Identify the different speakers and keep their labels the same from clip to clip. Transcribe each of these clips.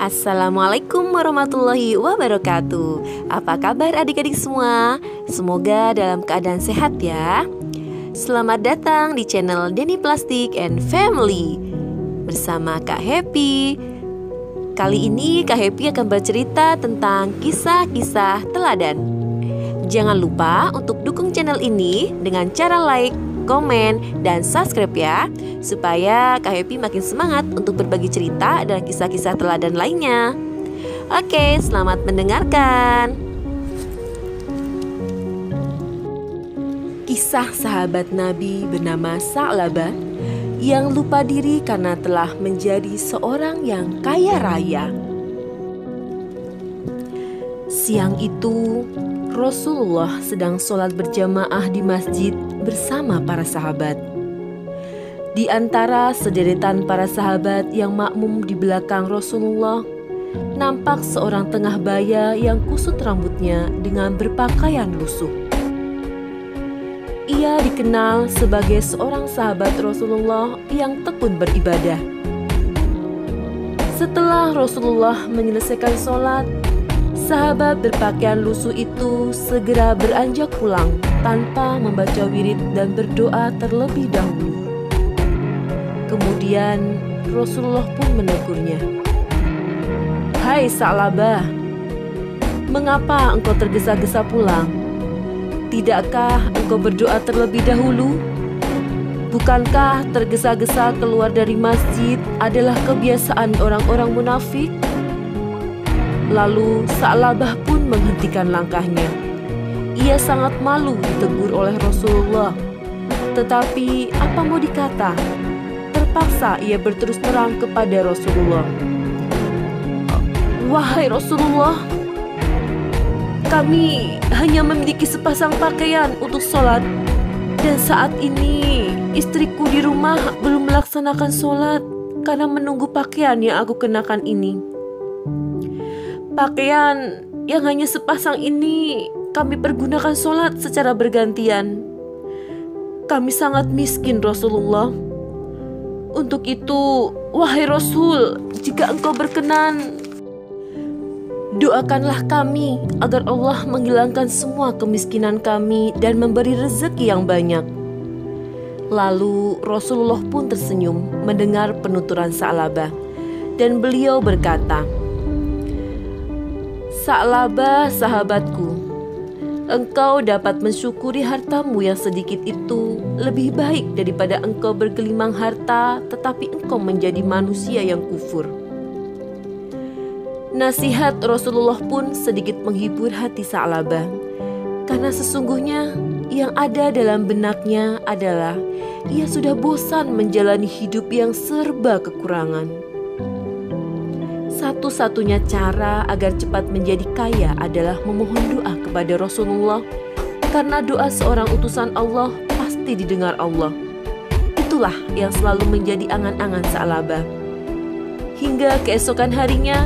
Speaker 1: Assalamualaikum warahmatullahi wabarakatuh. Apa kabar adik-adik semua? Semoga dalam keadaan sehat ya. Selamat datang di channel Denny Plastic and Family bersama Kak Happy. Kali ini Kak Happy akan bercerita tentang kisah-kisah teladan. Jangan lupa untuk dukung channel ini dengan cara like, komen, dan subscribe ya, supaya Kak Happy makin semangat untuk berbagi cerita dan kisah-kisah teladan lainnya. Oke, selamat mendengarkan. Kisah sahabat Nabi bernama Sa'labah yang lupa diri karena telah menjadi seorang yang kaya raya. Siang itu, Rasulullah sedang sholat berjamaah di masjid bersama para sahabat. Di antara sederetan para sahabat yang makmum di belakang Rasulullah, nampak seorang tengah baya yang kusut rambutnya dengan berpakaian lusuh. Ia dikenal sebagai seorang sahabat Rasulullah yang tekun beribadah. Setelah Rasulullah menyelesaikan sholat, sahabat berpakaian lusuh itu segera beranjak pulang tanpa membaca wirid dan berdoa terlebih dahulu. Kemudian Rasulullah pun menegurnya. "Hai Sa'labah, mengapa engkau tergesa-gesa pulang? Tidakkah engkau berdoa terlebih dahulu? Bukankah tergesa-gesa keluar dari masjid adalah kebiasaan orang-orang munafik?" Lalu Sa'labah pun menghentikan langkahnya. Ia sangat malu ditegur oleh Rasulullah. Tetapi apa mau dikata? Terpaksa ia berterus terang kepada Rasulullah. "Wahai Rasulullah, kami hanya memiliki sepasang pakaian untuk sholat. Dan saat ini istriku di rumah belum melaksanakan sholat karena menunggu pakaian yang aku kenakan ini. Pakaian yang hanya sepasang ini kami pergunakan sholat secara bergantian. Kami sangat miskin Rasulullah. Untuk itu, wahai Rasul, jika engkau berkenan, doakanlah kami agar Allah menghilangkan semua kemiskinan kami dan memberi rezeki yang banyak." Lalu Rasulullah pun tersenyum mendengar penuturan Sa'labah, dan beliau berkata, "Sa'labah sahabatku, engkau dapat mensyukuri hartamu yang sedikit itu lebih baik daripada engkau bergelimang harta tetapi engkau menjadi manusia yang kufur." Nasihat Rasulullah pun sedikit menghibur hati Sa'labah, karena sesungguhnya yang ada dalam benaknya adalah ia sudah bosan menjalani hidup yang serba kekurangan. Satu-satunya cara agar cepat menjadi kaya adalah memohon doa kepada Rasulullah, karena doa seorang utusan Allah pasti didengar Allah. Itulah yang selalu menjadi angan-angan Sa'labah. Hingga keesokan harinya,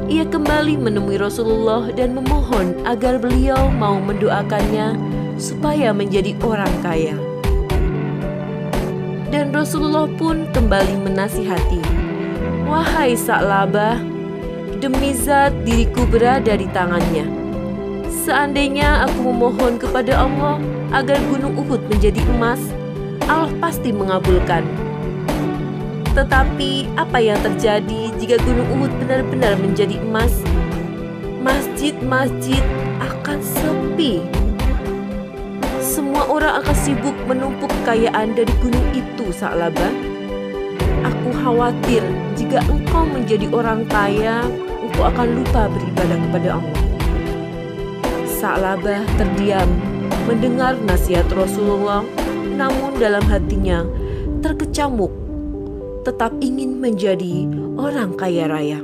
Speaker 1: ia kembali menemui Rasulullah dan memohon agar beliau mau mendoakannya supaya menjadi orang kaya. Dan Rasulullah pun kembali menasihati, "Wahai Sa'labah, demi zat diriku berada di tangannya. Seandainya aku memohon kepada Allah agar gunung Uhud menjadi emas, Allah pasti mengabulkan. Tetapi apa yang terjadi jika gunung Uhud benar-benar menjadi emas? Masjid-masjid akan sepi. Semua orang akan sibuk menumpuk kekayaan dari gunung itu, Sa'labah. Aku khawatir jika engkau menjadi orang kaya, engkau akan lupa beribadah kepada Allah." Sa'labah terdiam mendengar nasihat Rasulullah, namun dalam hatinya terkecamuk, tetap ingin menjadi orang kaya raya.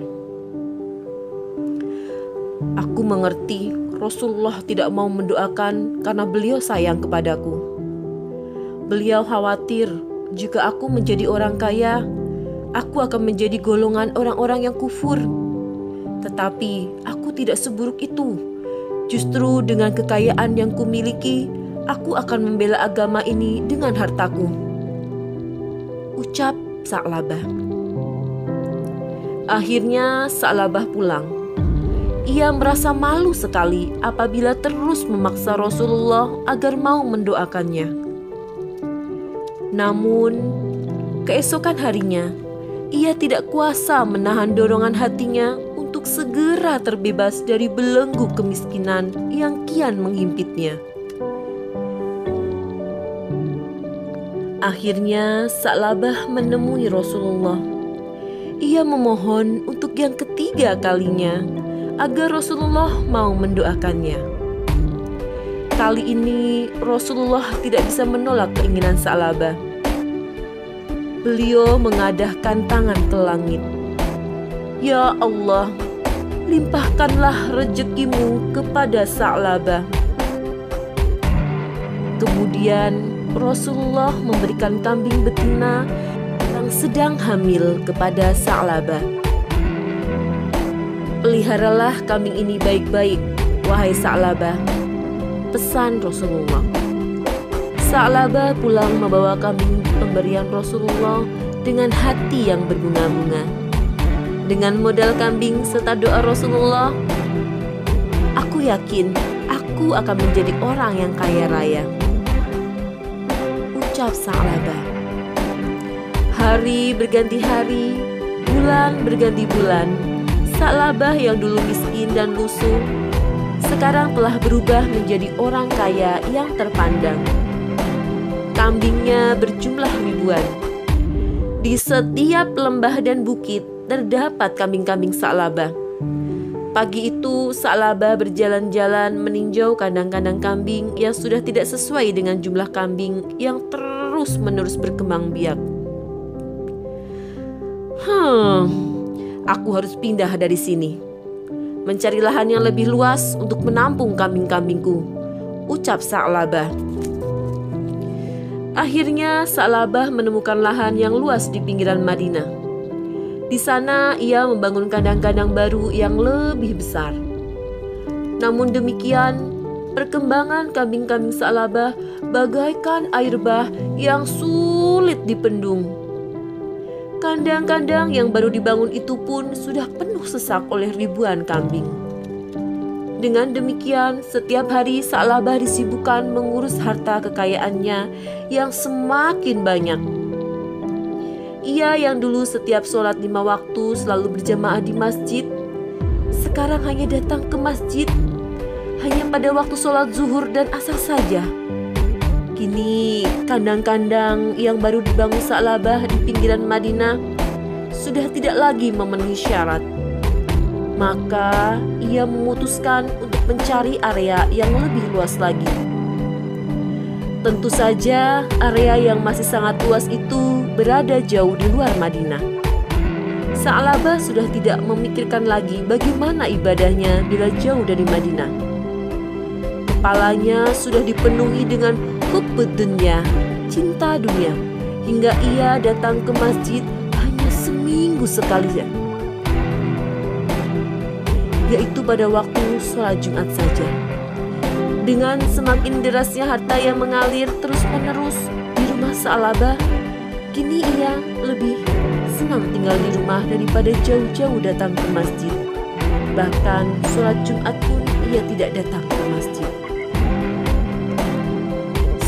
Speaker 1: "Aku mengerti Rasulullah tidak mau mendoakan karena beliau sayang kepadaku. Beliau khawatir jika aku menjadi orang kaya, aku akan menjadi golongan orang-orang yang kufur. Tetapi aku tidak seburuk itu. Justru dengan kekayaan yang kumiliki, aku akan membela agama ini dengan hartaku," ucap Sa'labah. Akhirnya Sa'labah pulang. Ia merasa malu sekali apabila terus memaksa Rasulullah agar mau mendoakannya. Namun, keesokan harinya, ia tidak kuasa menahan dorongan hatinya untuk segera terbebas dari belenggu kemiskinan yang kian menghimpitnya. Akhirnya Sa'labah menemui Rasulullah. Ia memohon untuk yang ketiga kalinya agar Rasulullah mau mendoakannya. Kali ini Rasulullah tidak bisa menolak keinginan Sa'labah. Beliau mengadahkan tangan ke langit. Ya Allah, limpahkanlah rezekimu kepada Sa'labah. Kemudian Rasulullah memberikan kambing betina yang sedang hamil kepada Sa'labah. Peliharalah kambing ini baik-baik, wahai Sa'labah, pesan Rasulullah. Sa'labah pulang membawa kambing pemberian Rasulullah dengan hati yang berbunga-bunga. Dengan modal kambing serta doa Rasulullah, aku yakin aku akan menjadi orang yang kaya raya, ucap Sa'labah. Hari berganti hari, bulan berganti bulan. Sa'labah yang dulu miskin dan lusuh sekarang telah berubah menjadi orang kaya yang terpandang. Kambingnya berjumlah ribuan. Di setiap lembah dan bukit terdapat kambing-kambing Sa'labah. Pagi itu Sa'labah berjalan-jalan meninjau kandang-kandang kambing yang sudah tidak sesuai dengan jumlah kambing yang terus-menerus berkembang biak. Aku harus pindah dari sini, mencari lahan yang lebih luas untuk menampung kambing-kambingku, ucap Sa'labah. Akhirnya Sa'labah menemukan lahan yang luas di pinggiran Madinah. Di sana ia membangun kandang-kandang baru yang lebih besar. Namun demikian, perkembangan kambing-kambing Sa'labah bagaikan air bah yang sulit dibendung. Kandang-kandang yang baru dibangun itu pun sudah penuh sesak oleh ribuan kambing. Dengan demikian, setiap hari Sa'labah disibukkan mengurus harta kekayaannya yang semakin banyak. Ia yang dulu setiap sholat 5 waktu selalu berjamaah di masjid, sekarang hanya datang ke masjid hanya pada waktu sholat zuhur dan asar saja. Kini kandang-kandang yang baru dibangun Sa'labah di pinggiran Madinah sudah tidak lagi memenuhi syarat. Maka ia memutuskan untuk mencari area yang lebih luas lagi. Tentu saja area yang masih sangat luas itu berada jauh di luar Madinah. Sa'labah sudah tidak memikirkan lagi bagaimana ibadahnya bila jauh dari Madinah. Kepalanya sudah dipenuhi dengan hubbud dunya, cinta dunia, hingga ia datang ke masjid hanya seminggu sekali, yaitu pada waktu sholat Jumat saja. Dengan semakin derasnya harta yang mengalir terus-menerus di rumah Sa'labah, kini ia lebih senang tinggal di rumah daripada jauh-jauh datang ke masjid. Bahkan sholat Jumat pun ia tidak datang ke masjid.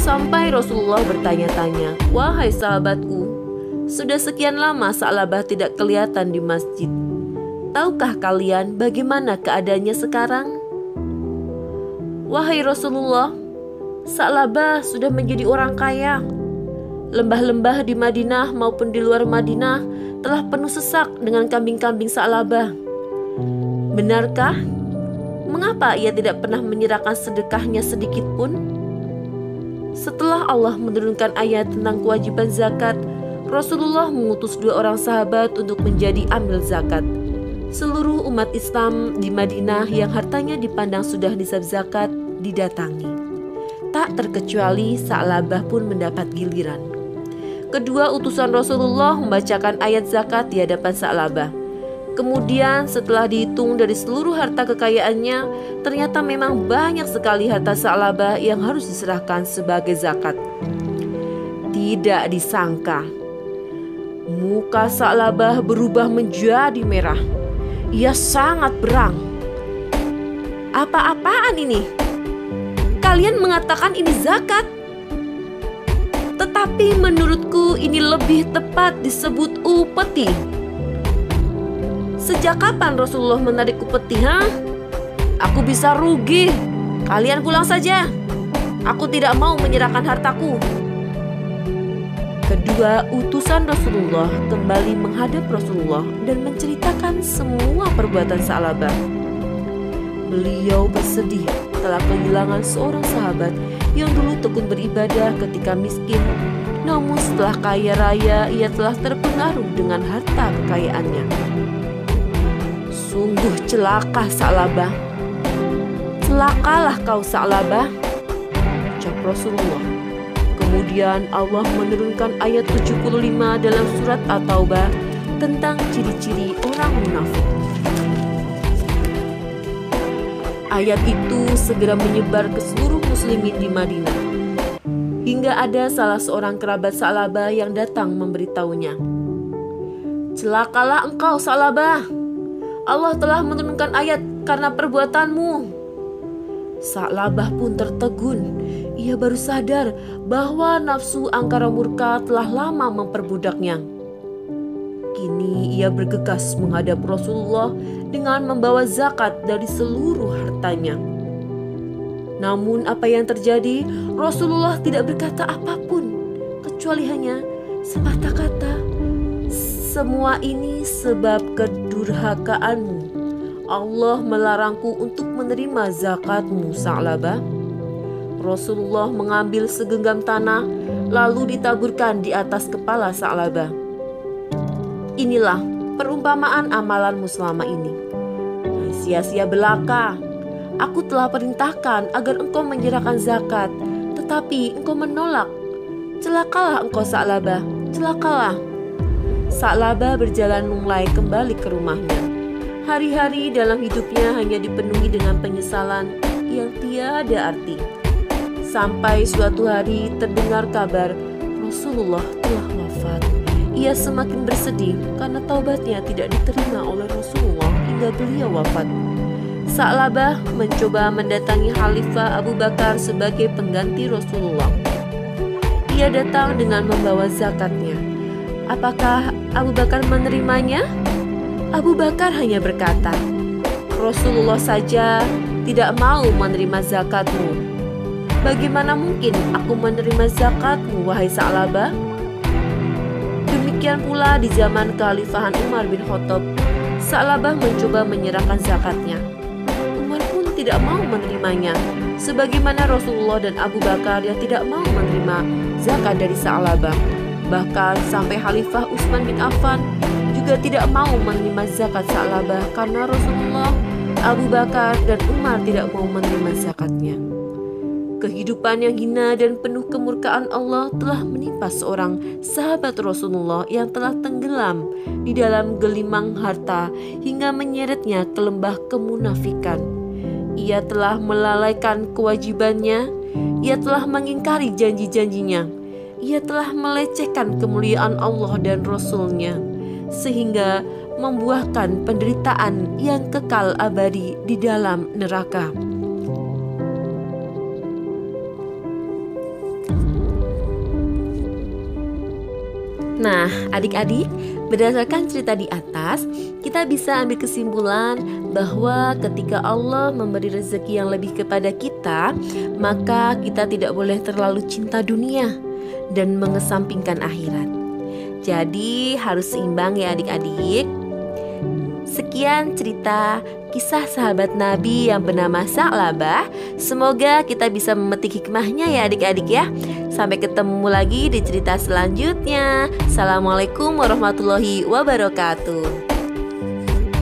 Speaker 1: Sampai Rasulullah bertanya-tanya, "Wahai sahabatku, sudah sekian lama Sa'labah tidak kelihatan di masjid. Tahukah kalian bagaimana keadaannya sekarang?" "Wahai Rasulullah, Sa'labah sudah menjadi orang kaya. Lembah-lembah di Madinah maupun di luar Madinah telah penuh sesak dengan kambing-kambing Sa'labah. Benarkah? Mengapa ia tidak pernah menyerahkan sedekahnya sedikit pun?" Setelah Allah menurunkan ayat tentang kewajiban zakat, Rasulullah mengutus 2 orang sahabat untuk menjadi amil zakat. Seluruh umat Islam di Madinah yang hartanya dipandang sudah nisab zakat didatangi. Tak terkecuali Sa'labah pun mendapat giliran. Kedua utusan Rasulullah membacakan ayat zakat di hadapan Sa'labah. Kemudian setelah dihitung dari seluruh harta kekayaannya, ternyata memang banyak sekali harta Sa'labah yang harus diserahkan sebagai zakat. Tidak disangka, Muka Sa'labah berubah menjadi merah. Ia sangat berang. Apa-apaan ini? Kalian mengatakan ini zakat. Tetapi menurutku ini lebih tepat disebut upeti. Sejak kapan Rasulullah menarik upeti, ha? Aku bisa rugi. Kalian pulang saja. Aku tidak mau menyerahkan hartaku. Kedua utusan Rasulullah kembali menghadap Rasulullah dan menceritakan semua perbuatan Sa'labah. Beliau bersedih telah kehilangan seorang sahabat yang dulu tekun beribadah ketika miskin. Namun setelah kaya raya, ia telah terpengaruh dengan harta kekayaannya. Sungguh celaka Sa'labah. Celakalah kau Sa'labah, ucap Rasulullah. Kemudian Allah menurunkan ayat 75 dalam surat At-Taubah tentang ciri-ciri orang munafik. Ayat itu segera menyebar ke seluruh muslimin di Madinah. Hingga ada salah seorang kerabat Sa'labah yang datang memberitahunya. Celakalah engkau Sa'labah. Allah telah menurunkan ayat karena perbuatanmu. Sa'labah pun tertegun. Ia baru sadar bahwa nafsu angkara murka telah lama memperbudaknya. Kini ia bergegas menghadap Rasulullah dengan membawa zakat dari seluruh hartanya. Namun apa yang terjadi? Rasulullah tidak berkata apapun, kecuali hanya sepatah kata, semua ini sebab kedurhakaanmu. Allah melarangku untuk menerima zakatmu Sa'labah. Rasulullah mengambil segenggam tanah lalu ditaburkan di atas kepala Sa'labah. Inilah perumpamaan amalanmu selama ini. Sia-sia belaka. Aku telah perintahkan agar engkau menyerahkan zakat, tetapi engkau menolak. Celakalah engkau Sa'labah, celakalah. Sa'labah berjalan mulai kembali ke rumahnya. Hari-hari dalam hidupnya hanya dipenuhi dengan penyesalan yang tiada arti. Sampai suatu hari terdengar kabar Rasulullah telah wafat. Ia semakin bersedih karena taubatnya tidak diterima oleh Rasulullah hingga beliau wafat. Sa'labah mencoba mendatangi Khalifah Abu Bakar sebagai pengganti Rasulullah. Ia datang dengan membawa zakatnya. Apakah Abu Bakar menerimanya? Abu Bakar hanya berkata, Rasulullah saja tidak mau menerima zakatmu. Bagaimana mungkin aku menerima zakatmu, wahai Sa'labah? Demikian pula di zaman kekhalifahan Umar bin Khattab, Sa'labah mencoba menyerahkan zakatnya. Umar pun tidak mau menerimanya, sebagaimana Rasulullah dan Abu Bakar yang tidak mau menerima zakat dari Sa'labah. Bahkan sampai Khalifah Utsman bin Affan juga tidak mau menerima zakat Sa'labah karena Rasulullah, Abu Bakar, dan Umar tidak mau menerima zakatnya. Kehidupan yang hina dan penuh kemurkaan Allah telah menimpa seorang sahabat Rasulullah yang telah tenggelam di dalam gelimang harta hingga menyeretnya ke lembah kemunafikan. Ia telah melalaikan kewajibannya, ia telah mengingkari janji-janjinya, ia telah melecehkan kemuliaan Allah dan Rasul-Nya, sehingga membuahkan penderitaan yang kekal abadi di dalam neraka. Nah, adik-adik, berdasarkan cerita di atas, kita bisa ambil kesimpulan bahwa ketika Allah memberi rezeki yang lebih kepada kita, maka kita tidak boleh terlalu cinta dunia dan mengesampingkan akhirat. Jadi harus seimbang ya adik-adik. Sekian cerita kisah sahabat Nabi yang bernama Sa'labah. Semoga kita bisa memetik hikmahnya ya adik-adik ya. Sampai ketemu lagi di cerita selanjutnya. Assalamualaikum warahmatullahi wabarakatuh.